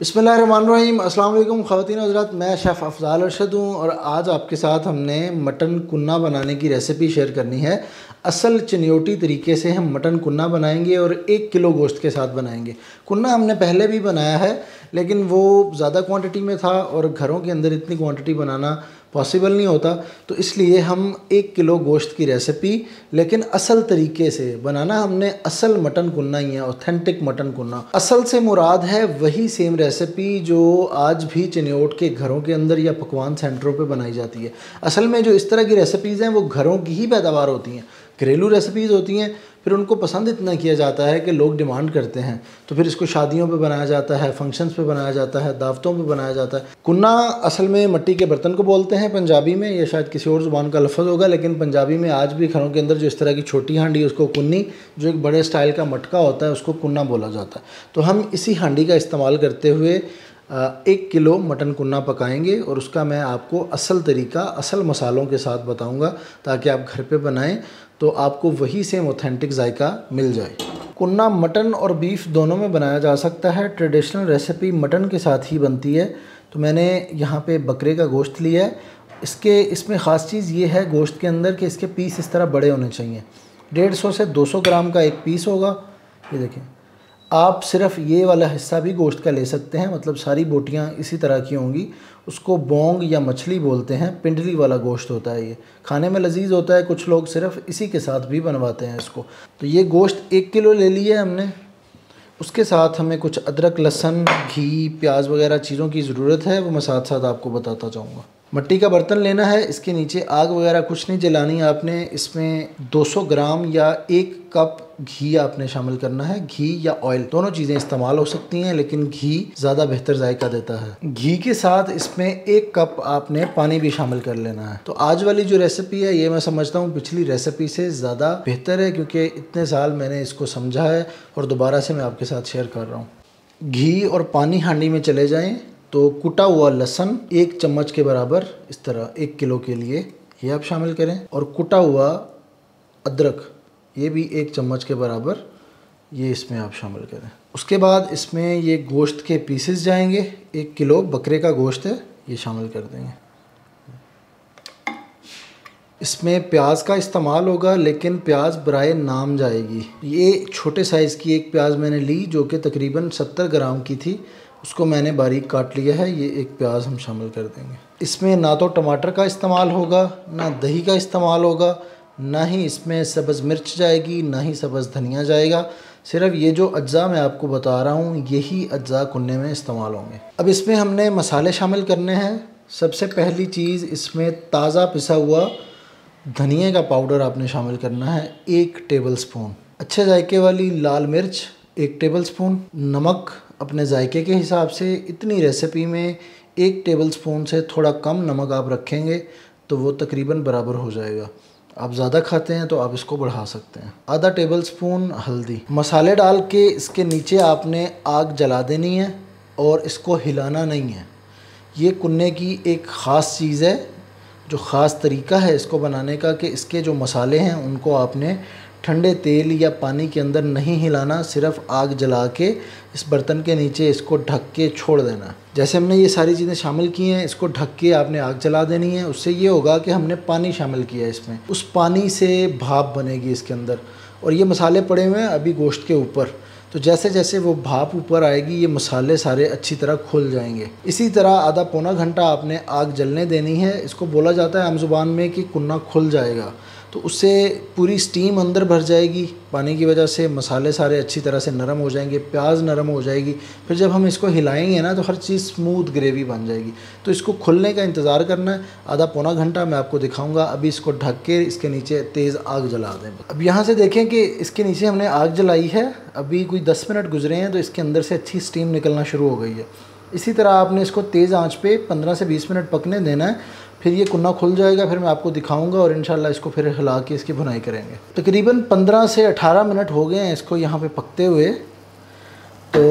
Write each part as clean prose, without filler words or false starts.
बिस्मिल्लाहिर्रहमानिर्रहीम। अस्सलाम वालेकुम ख़वातीन हज़रात, मैं शेफ़ अफ़ज़ाल अरशद हूँ और आज आपके साथ हमने मटन कुन्ना बनाने की रेसिपी शेयर करनी है। असल चिन्योटी तरीके से हम मटन कुन्ना बनाएंगे और 1 किलो गोश्त के साथ बनाएंगे। कुन्ना हमने पहले भी बनाया है लेकिन वो ज़्यादा क्वांटिटी में था और घरों के अंदर इतनी क्वांटिटी बनाना पॉसिबल नहीं होता, तो इसलिए हम 1 किलो गोश्त की रेसिपी लेकिन असल तरीके से बनाना। हमने असल मटन कुन्ना ही है, ऑथेंटिक मटन कुन्ना। असल से मुराद है वही सेम रेसिपी जो आज भी चिन्योट के घरों के अंदर या पकवान सेंटरों पे बनाई जाती है। असल में जो इस तरह की रेसिपीज़ हैं वो घरों की ही पैदावार होती हैं, घरेलू रेसिपीज़ होती हैं। फिर उनको पसंद इतना किया जाता है कि लोग डिमांड करते हैं, तो फिर इसको शादियों पे बनाया जाता है, फंक्शंस पे बनाया जाता है, दावतों पे बनाया जाता है। कुन्ना असल में मिट्टी के बर्तन को बोलते हैं पंजाबी में, या शायद किसी और ज़ुबान का लफ्ज़ होगा, लेकिन पंजाबी में आज भी घरों के अंदर जो इस तरह की छोटी हांडी उसको कुन्नी, जो एक बड़े स्टाइल का मटका होता है उसको कुन्ना बोला जाता है। तो हम इसी हांडी का इस्तेमाल करते हुए 1 किलो मटन कुन्ना पकाएंगे और उसका मैं आपको असल तरीका असल मसालों के साथ बताऊंगा ताकि आप घर पे बनाएं तो आपको वही सेम ऑथेंटिक जायका मिल जाए। कुन्ना मटन और बीफ दोनों में बनाया जा सकता है। ट्रेडिशनल रेसिपी मटन के साथ ही बनती है। तो मैंने यहाँ पे बकरे का गोश्त लिया है। इसमें ख़ास चीज़ ये है गोश्त के अंदर कि इसके पीस इस तरह बड़े होने चाहिए। 150 से 200 ग्राम का एक पीस होगा। ये देखें, आप सिर्फ ये वाला हिस्सा भी गोश्त का ले सकते हैं, मतलब सारी बोटियाँ इसी तरह की होंगी। उसको बोंग या मछली बोलते हैं, पिंडली वाला गोश्त होता है। ये खाने में लजीज होता है, कुछ लोग सिर्फ इसी के साथ भी बनवाते हैं इसको। तो ये गोश्त 1 किलो ले लिया हमने। उसके साथ हमें कुछ अदरक, लहसुन, घी, प्याज वगैरह चीज़ों की ज़रूरत है, वो मैं साथ साथ आपको बताता जाऊँगा। मिट्टी का बर्तन लेना है, इसके नीचे आग वगैरह कुछ नहीं जलानी आपने। इसमें 200 ग्राम या 1 कप घी आपने शामिल करना है। घी या ऑयल दोनों चीज़ें इस्तेमाल हो सकती हैं, लेकिन घी ज़्यादा बेहतर जायका देता है। घी के साथ इसमें 1 कप आपने पानी भी शामिल कर लेना है। तो आज वाली जो रेसिपी है ये मैं समझता हूँ पिछली रेसिपी से ज़्यादा बेहतर है, क्योंकि इतने साल मैंने इसको समझा है और दोबारा से मैं आपके साथ शेयर कर रहा हूँ। घी और पानी हांडी में चले जाएँ तो कुटा हुआ लहसुन 1 चम्मच के बराबर, इस तरह 1 किलो के लिए ये आप शामिल करें। और कुटा हुआ अदरक ये भी 1 चम्मच के बराबर ये इसमें आप शामिल करें। उसके बाद इसमें ये गोश्त के पीसेस जाएंगे। 1 किलो बकरे का गोश्त है, ये शामिल कर देंगे। इसमें प्याज का इस्तेमाल होगा, लेकिन प्याज बराए नाम जाएगी। ये छोटे साइज़ की एक प्याज मैंने ली जो कि तकरीबन 70 ग्राम की थी, उसको मैंने बारीक काट लिया है। ये एक प्याज हम शामिल कर देंगे। इसमें ना तो टमाटर का इस्तेमाल होगा, ना दही का इस्तेमाल होगा, ना ही इसमें सब्ज़ मिर्च जाएगी, ना ही सब्ज़ धनिया जाएगा। सिर्फ ये जो अज्जा मैं आपको बता रहा हूँ यही अज्जा कुन्ने में इस्तेमाल होंगे। अब इसमें हमने मसाले शामिल करने हैं। सबसे पहली चीज़ इसमें ताज़ा पिसा हुआ धनिया का पाउडर आपने शामिल करना है, 1 टेबल स्पून। अच्छे जायके वाली लाल मिर्च 1 टेबल स्पून। नमक अपने जायके के हिसाब से। इतनी रेसिपी में 1 टेबल स्पून से थोड़ा कम नमक आप रखेंगे तो वो तकरीबन बराबर हो जाएगा। आप ज़्यादा खाते हैं तो आप इसको बढ़ा सकते हैं। आधा टेबल स्पून हल्दी। मसाले डाल के इसके नीचे आपने आग जला देनी है और इसको हिलाना नहीं है। ये कुन्ने की एक ख़ास चीज़ है, जो ख़ास तरीका है इसको बनाने का, कि इसके जो मसाले हैं उनको आपने ठंडे तेल या पानी के अंदर नहीं हिलाना, सिर्फ आग जला के इस बर्तन के नीचे इसको ढक के छोड़ देना। जैसे हमने ये सारी चीज़ें शामिल की हैं, इसको ढक के आपने आग जला देनी है। उससे ये होगा कि हमने पानी शामिल किया है इसमें, उस पानी से भाप बनेगी इसके अंदर। और ये मसाले पड़े हुए हैं अभी गोश्त के ऊपर, तो जैसे जैसे वो भाप ऊपर आएगी ये मसाले सारे अच्छी तरह खुल जाएंगे। इसी तरह आधा पौना घंटा आपने आग जलने देनी है। इसको बोला जाता है आम ज़ुबान में कि कुन्ना खुल जाएगा, तो उससे पूरी स्टीम अंदर भर जाएगी। पानी की वजह से मसाले सारे अच्छी तरह से नरम हो जाएंगे, प्याज नरम हो जाएगी। फिर जब हम इसको हिलाएंगे ना तो हर चीज़ स्मूथ ग्रेवी बन जाएगी। तो इसको खुलने का इंतज़ार करना है आधा पौना घंटा, मैं आपको दिखाऊंगा। अभी इसको ढक के इसके नीचे तेज़ आग जला दें। अब यहाँ से देखें कि इसके नीचे हमने आग जलाई है। अभी कोई 10 मिनट गुजरे हैं तो इसके अंदर से अच्छी स्टीम निकलना शुरू हो गई है। इसी तरह आपने इसको तेज़ आँच पे 15 से 20 मिनट पकने देना है। फिर ये कुन्ना खुल जाएगा, फिर मैं आपको दिखाऊंगा और इंशाल्लाह इसको फिर हिला के इसकी भुनाई करेंगे। तकरीबन 15 से 18 मिनट हो गए हैं इसको यहाँ पे पकते हुए। तो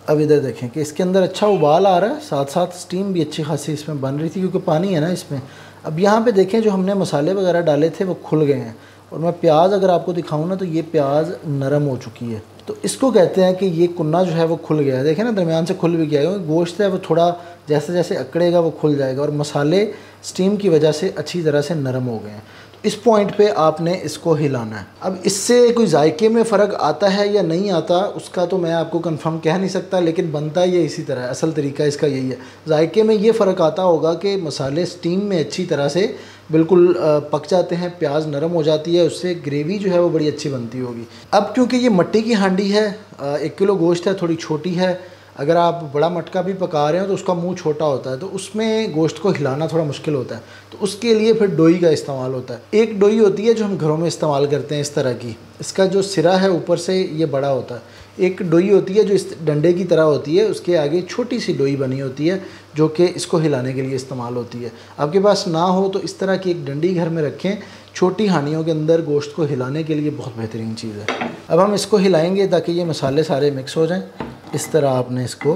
अब इधर देखें कि इसके अंदर अच्छा उबाल आ रहा है, साथ साथ स्टीम भी अच्छी खासी इसमें बन रही थी क्योंकि पानी है ना इसमें। अब यहाँ पे देखें जो हमने मसाले वगैरह डाले थे वो खुल गए हैं। और मैं प्याज अगर आपको दिखाऊँ ना तो ये प्याज नरम हो चुकी है। तो इसको कहते हैं कि ये कुन्ना जो है वो खुल गया है। देखें ना, दरमियान से खुल भी गया है। गोश्त है वो थोड़ा जैसे जैसे अकड़ेगा वो खुल जाएगा और मसाले स्टीम की वजह से अच्छी तरह से नरम हो गए हैं। तो इस पॉइंट पे आपने इसको हिलाना है। अब इससे कोई जायके में फ़र्क आता है या नहीं आता उसका तो मैं आपको कंफर्म कह नहीं सकता, लेकिन बनता ये इसी तरह है। असल तरीका इसका यही है। जायके में ये फ़र्क आता होगा कि मसाले स्टीम में अच्छी तरह से बिल्कुल पक जाते हैं, प्याज नरम हो जाती है, उससे ग्रेवी जो है वो बड़ी अच्छी बनती होगी। अब क्योंकि ये मिट्टी की हांडी है, 1 किलो गोश्त है, थोड़ी छोटी है। अगर आप बड़ा मटका भी पका रहे हो तो उसका मुंह छोटा होता है, तो उसमें गोश्त को हिलाना थोड़ा मुश्किल होता है। तो उसके लिए फिर डोई का इस्तेमाल होता है। एक डोई होती है जो हम घरों में इस्तेमाल करते हैं इस तरह की, इसका जो सिरा है ऊपर से ये बड़ा होता है। एक डोई होती है जो इस डंडे की तरह होती है, उसके आगे छोटी सी डोई बनी होती है जो कि इसको हिलाने के लिए इस्तेमाल होती है। आपके पास ना हो तो इस तरह की एक डंडी घर में रखें, छोटी हांडियों के अंदर गोश्त को हिलाने के लिए बहुत बेहतरीन चीज़ है। अब हम इसको हिलाएंगे ताकि ये मसाले सारे मिक्स हो जाएं। इस तरह आपने इसको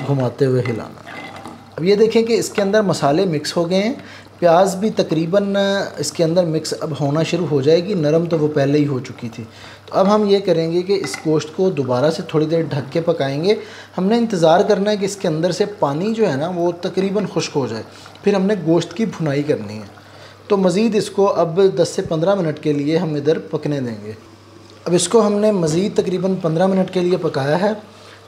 घुमाते हुए हिलाना। अब ये देखें कि इसके अंदर मसाले मिक्स हो गए हैं, प्याज भी तकरीबन इसके अंदर मिक्स अब होना शुरू हो जाएगी, नरम तो वो पहले ही हो चुकी थी। तो अब हम ये करेंगे कि इस गोश्त को दोबारा से थोड़ी देर ढक के पकाएंगे। हमने इंतज़ार करना है कि इसके अंदर से पानी जो है ना वो तकरीबन खुश्क हो जाए, फिर हमने गोश्त की भुनाई करनी है। तो मज़ीद इसको अब 10 से 15 मिनट के लिए हम इधर पकने देंगे। अब इसको हमने मज़ीद तकरीबन 15 मिनट के लिए पकाया है।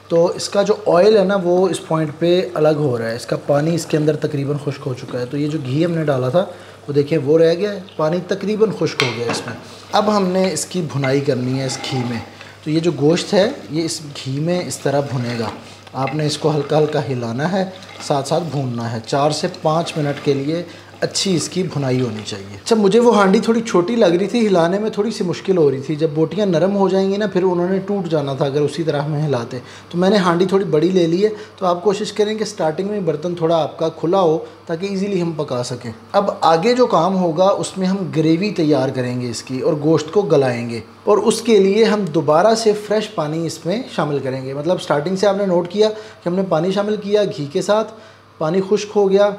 तो इसका जो ऑयल है ना वो इस पॉइंट पे अलग हो रहा है, इसका पानी इसके अंदर तकरीबन खुश्क हो चुका है। तो ये जो घी हमने डाला था वो देखिए वो रह गया है, पानी तकरीबन खुश्क हो गया इसमें। अब हमने इसकी भुनाई करनी है इस घी में। तो ये जो गोश्त है ये इस घी में इस तरह भुनेगा। आपने इसको हल्का हल्का हिलाना है, साथ साथ भूनना है। 4 से 5 मिनट के लिए अच्छी इसकी भुनाई होनी चाहिए। अच्छा, मुझे वो हांडी थोड़ी छोटी लग रही थी, हिलाने में थोड़ी सी मुश्किल हो रही थी। जब बोटियां नरम हो जाएंगी ना फिर उन्होंने टूट जाना था अगर उसी तरह हमें हिलाते। तो मैंने हांडी थोड़ी बड़ी ले ली है। तो आप कोशिश करें कि स्टार्टिंग में बर्तन थोड़ा आपका खुला हो ताकि ईज़िली हम पका सकें। अब आगे जो काम होगा उसमें हम ग्रेवी तैयार करेंगे इसकी और गोश्त को गलाएँगे, और उसके लिए हम दोबारा से फ्रेश पानी इसमें शामिल करेंगे। मतलब स्टार्टिंग से आपने नोट किया कि हमने पानी शामिल किया घी के साथ, पानी खुश्क हो गया,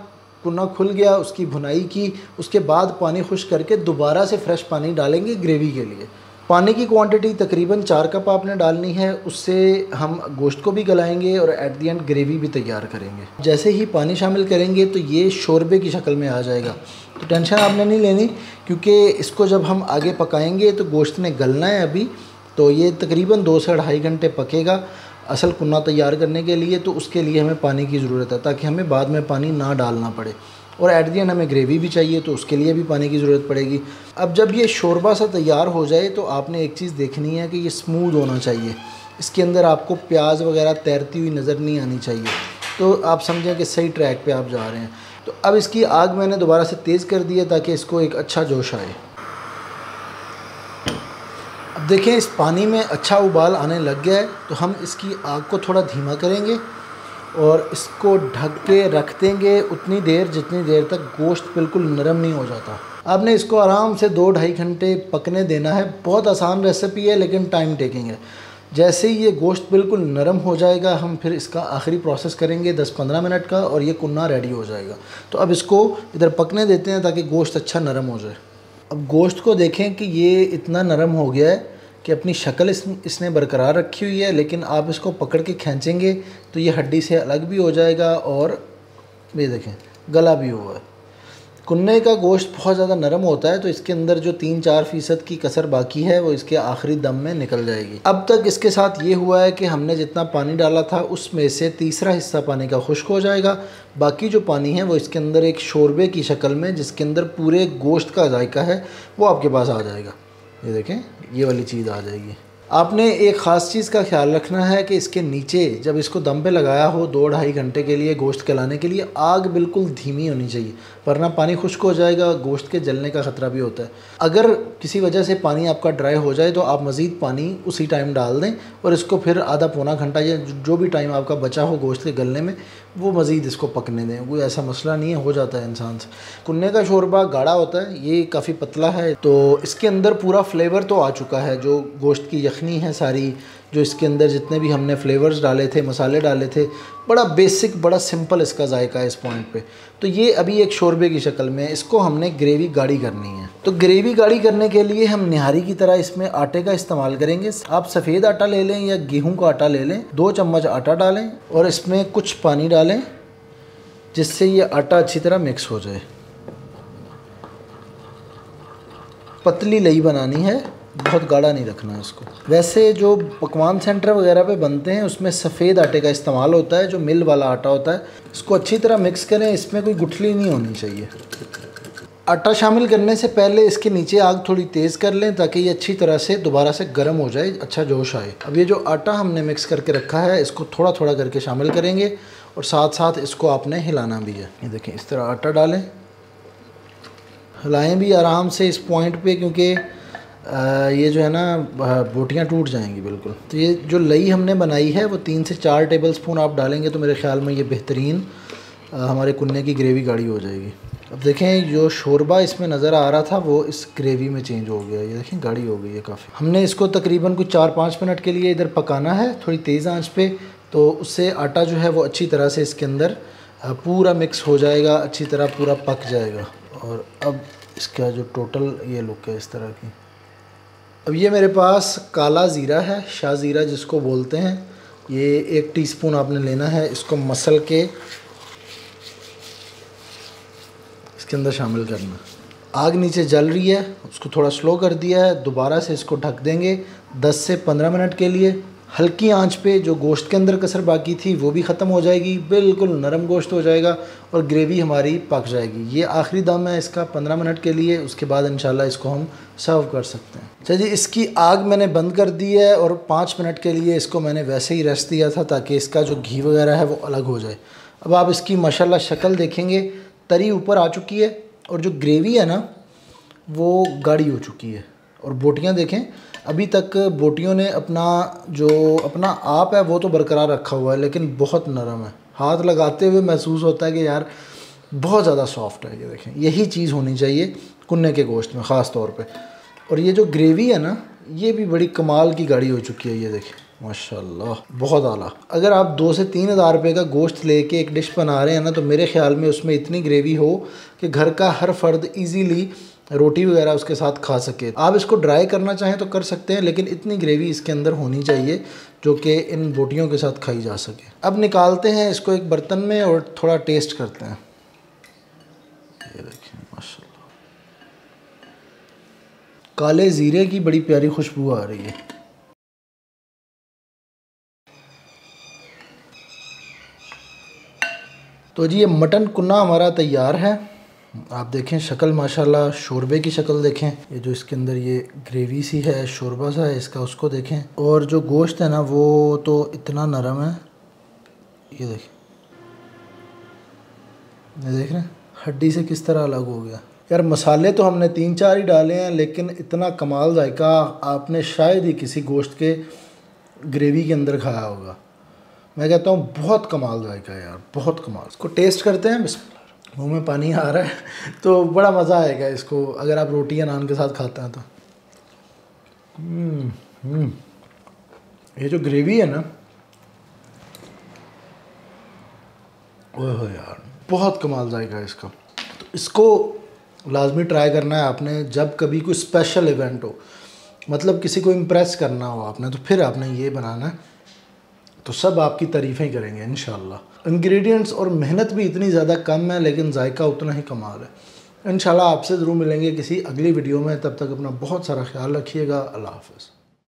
कुन्ना खुल गया, उसकी भुनाई की, उसके बाद पानी खुश्क करके दोबारा से फ्रेश पानी डालेंगे ग्रेवी के लिए। पानी की क्वांटिटी तकरीबन 4 कप आपने डालनी है, उससे हम गोश्त को भी गलाएंगे और एट दी एंड ग्रेवी भी तैयार करेंगे। जैसे ही पानी शामिल करेंगे तो ये शोरबे की शक्ल में आ जाएगा। तो टेंशन आपने नहीं लेनी, क्योंकि इसको जब हम आगे पकाएंगे तो गोश्त ने गलना है अभी। तो ये तकरीबन 2 से 2.5 घंटे पकेगा असल कुन्ना तैयार करने के लिए। तो उसके लिए हमें पानी की ज़रूरत है ताकि हमें बाद में पानी ना डालना पड़े, और एट दी एंड हमें ग्रेवी भी चाहिए तो उसके लिए भी पानी की ज़रूरत पड़ेगी। अब जब ये शोरबा सा तैयार हो जाए तो आपने एक चीज़ देखनी है कि ये स्मूथ होना चाहिए, इसके अंदर आपको प्याज वगैरह तैरती हुई नज़र नहीं आनी चाहिए। तो आप समझें कि सही ट्रैक पे आप जा रहे हैं। तो अब इसकी आग मैंने दोबारा से तेज़ कर दी है ताकि इसको एक अच्छा जोश आए। अब देखें इस पानी में अच्छा उबाल आने लग गया है, तो हम इसकी आग को थोड़ा धीमा करेंगे और इसको ढक के रख देंगे उतनी देर जितनी देर तक गोश्त बिल्कुल नरम नहीं हो जाता। आपने इसको आराम से 2-2.5 घंटे पकने देना है। बहुत आसान रेसिपी है लेकिन टाइम टेकिंग है। जैसे ही ये गोश्त बिल्कुल नरम हो जाएगा हम फिर इसका आखिरी प्रोसेस करेंगे 10-15 मिनट का, और ये कुन्ना रेडी हो जाएगा। तो अब इसको इधर पकने देते हैं ताकि गोश्त अच्छा नरम हो जाए। अब गोश्त को देखें कि ये इतना नरम हो गया है कि अपनी शक्ल इसने बरकरार रखी हुई है, लेकिन आप इसको पकड़ के खींचेंगे तो ये हड्डी से अलग भी हो जाएगा और ये देखें गला भी हुआ है। कुन्ने का गोश्त बहुत ज़्यादा नरम होता है तो इसके अंदर जो 3-4% की कसर बाकी है वो इसके आखिरी दम में निकल जाएगी। अब तक इसके साथ ये हुआ है कि हमने जितना पानी डाला था उसमें से तीसरा हिस्सा पानी का खुश्क हो जाएगा। बाकी जो पानी है वो इसके अंदर एक शोरबे की शक्ल में, जिसके अंदर पूरे गोश्त का जायका है, वो आपके पास आ जाएगा। ये देखें ये वाली चीज़ आ जाएगी। आपने एक ख़ास चीज़ का ख्याल रखना है कि इसके नीचे जब इसको दम पे लगाया हो 2-2.5 घंटे के लिए गोश्त गलाने के लिए, आग बिल्कुल धीमी होनी चाहिए, वरना पानी खुश्क हो जाएगा, गोश्त के जलने का ख़तरा भी होता है। अगर किसी वजह से पानी आपका ड्राई हो जाए तो आप मज़ीद पानी उसी टाइम डाल दें और इसको फिर आधा-पौना घंटा या जो भी टाइम आपका बचा हो गोश्त के गलने में वो मज़ीद इसको पकने दें। कोई ऐसा मसला नहीं है, हो जाता है इंसान से। कुन्ने का शोरबा गाढ़ा होता है, ये काफ़ी पतला है, तो इसके अंदर पूरा फ्लेवर तो आ चुका है। जो गोश्त की यखनी है सारी, जो इसके अंदर जितने भी हमने फ्लेवर्स डाले थे, मसाले डाले थे, बड़ा बेसिक बड़ा सिंपल इसका जायका है इस पॉइंट पे। तो ये अभी एक शोरबे की शक्ल में, इसको हमने ग्रेवी गाढ़ी करनी है। तो ग्रेवी गाढ़ी करने के लिए हम निहारी की तरह इसमें आटे का इस्तेमाल करेंगे। आप सफ़ेद आटा ले लें या गेहूं का आटा ले लें, 2 चम्मच आटा डालें और इसमें कुछ पानी डालें जिससे ये आटा अच्छी तरह मिक्स हो जाए। पतली लई बनानी है, बहुत गाढ़ा नहीं रखना है इसको। वैसे जो पकवान सेंटर वगैरह पे बनते हैं उसमें सफ़ेद आटे का इस्तेमाल होता है, जो मिल वाला आटा होता है। इसको अच्छी तरह मिक्स करें, इसमें कोई गुठली नहीं होनी चाहिए। आटा शामिल करने से पहले इसके नीचे आग थोड़ी तेज़ कर लें ताकि ये अच्छी तरह से दोबारा से गर्म हो जाए, अच्छा जोश आए। अब ये जो आटा हमने मिक्स करके रखा है इसको थोड़ा थोड़ा करके शामिल करेंगे और साथ साथ इसको आपने हिलाना भी है। ये देखें, इस तरह आटा डालें, हिलाएं भी आराम से इस पॉइंट पे, क्योंकि ये जो है ना बोटियाँ टूट जाएंगी बिल्कुल। तो ये जो लई हमने बनाई है वो 3 से 4 टेबल स्पून आप डालेंगे तो मेरे ख्याल में ये बेहतरीन हमारे कुन्ने की ग्रेवी गाढ़ी हो जाएगी। अब देखें, जो शोरबा इसमें नज़र आ रहा था वो इस ग्रेवी में चेंज हो गया। ये देखें, गाढ़ी हो गई है काफ़ी। हमने इसको तकरीबन कुछ 4-5 मिनट के लिए इधर पकाना है, थोड़ी तेज़ आंच पे, तो उससे आटा जो है वो अच्छी तरह से इसके अंदर पूरा मिक्स हो जाएगा, अच्छी तरह पूरा पक जाएगा। और अब इसका जो टोटल ये लुक है इस तरह की। अब ये मेरे पास काला ज़ीरा है, शाह ज़ीरा जिसको बोलते हैं, ये 1 टीस्पून आपने लेना है। इसको मसल के इसके अंदर शामिल करना। आग नीचे जल रही है, उसको थोड़ा स्लो कर दिया है, दोबारा से इसको ढक देंगे 10 से 15 मिनट के लिए। हल्की आंच पे जो गोश्त के अंदर कसर बाकी थी वो भी ख़त्म हो जाएगी, बिल्कुल नरम गोश्त हो जाएगा और ग्रेवी हमारी पक जाएगी। ये आखिरी दम है इसका 15 मिनट के लिए, उसके बाद इंशाल्लाह इसको हम सर्व कर सकते हैं। चलिए, इसकी आग मैंने बंद कर दी है और 5 मिनट के लिए इसको मैंने वैसे ही रेस्ट दिया था ताकि इसका जो घी वगैरह है वो अलग हो जाए। अब आप इसकी माशाल्लाह शक्ल देखेंगे, तरी ऊपर आ चुकी है और जो ग्रेवी है ना वो गाढ़ी हो चुकी है। और बोटियाँ देखें, अभी तक बोटियों ने अपना आप है वो तो बरकरार रखा हुआ है, लेकिन बहुत नरम है। हाथ लगाते हुए महसूस होता है कि यार बहुत ज़्यादा सॉफ्ट है। ये देखें, यही चीज़ होनी चाहिए कुन्ने के गोश्त में ख़ास तौर पे। और ये जो ग्रेवी है ना ये भी बड़ी कमाल की गाढ़ी हो चुकी है। ये देखें, माशाल्लाह, बहुत आला। अगर आप 2 से 3 हज़ार रुपये का गोश्त लेके एक डिश बना रहे हैं ना, तो मेरे ख़्याल में उसमें इतनी ग्रेवी हो कि घर का हर फर्द ईज़ीली रोटी वगैरह उसके साथ खा सके। आप इसको ड्राई करना चाहें तो कर सकते हैं, लेकिन इतनी ग्रेवी इसके अंदर होनी चाहिए जो कि इन बोटियों के साथ खाई जा सके। अब निकालते हैं इसको एक बर्तन में और थोड़ा टेस्ट करते हैं। ये देखिए, माशाल्लाह, काले ज़ीरे की बड़ी प्यारी खुशबू आ रही है। तो जी, ये मटन कुन्ना हमारा तैयार है। आप देखें शक्ल, माशाल्लाह, शोरबे की शक्ल देखें। ये जो इसके अंदर ये ग्रेवी सी है, शोरबा सा है इसका, उसको देखें। और जो गोश्त है ना वो तो इतना नरम है। ये देखें, ये देख रहे हैं हड्डी से किस तरह अलग हो गया। यार मसाले तो हमने 3-4 ही डाले हैं, लेकिन इतना कमाल जायका आपने शायद ही किसी गोश्त के ग्रेवी के अंदर खाया होगा। मैं कहता हूँ बहुत कमाल जायका है यार, बहुत कमाल। इसको टेस्ट करते हैं। बिस्मिल्लाह, मुँह में पानी आ रहा है तो बड़ा मज़ा आएगा इसको अगर आप रोटी या नान के साथ खाते हैं तो। ये जो ग्रेवी है ना, ओह यार, बहुत कमाल जाएगा इसका। तो इसको लाजमी ट्राई करना है आपने जब कभी कोई स्पेशल इवेंट हो, मतलब किसी को इम्प्रेस करना हो आपने, तो फिर आपने ये बनाना है, तो सब आपकी तारीफ़ें करेंगे इंशाल्लाह। इंग्रेडिएंट्स और मेहनत भी इतनी ज़्यादा कम है, लेकिन जायका उतना ही कमाल है। इंशाल्लाह आपसे ज़रूर मिलेंगे किसी अगली वीडियो में। तब तक अपना बहुत सारा ख्याल रखिएगा। अल्लाह हाफ़िज़।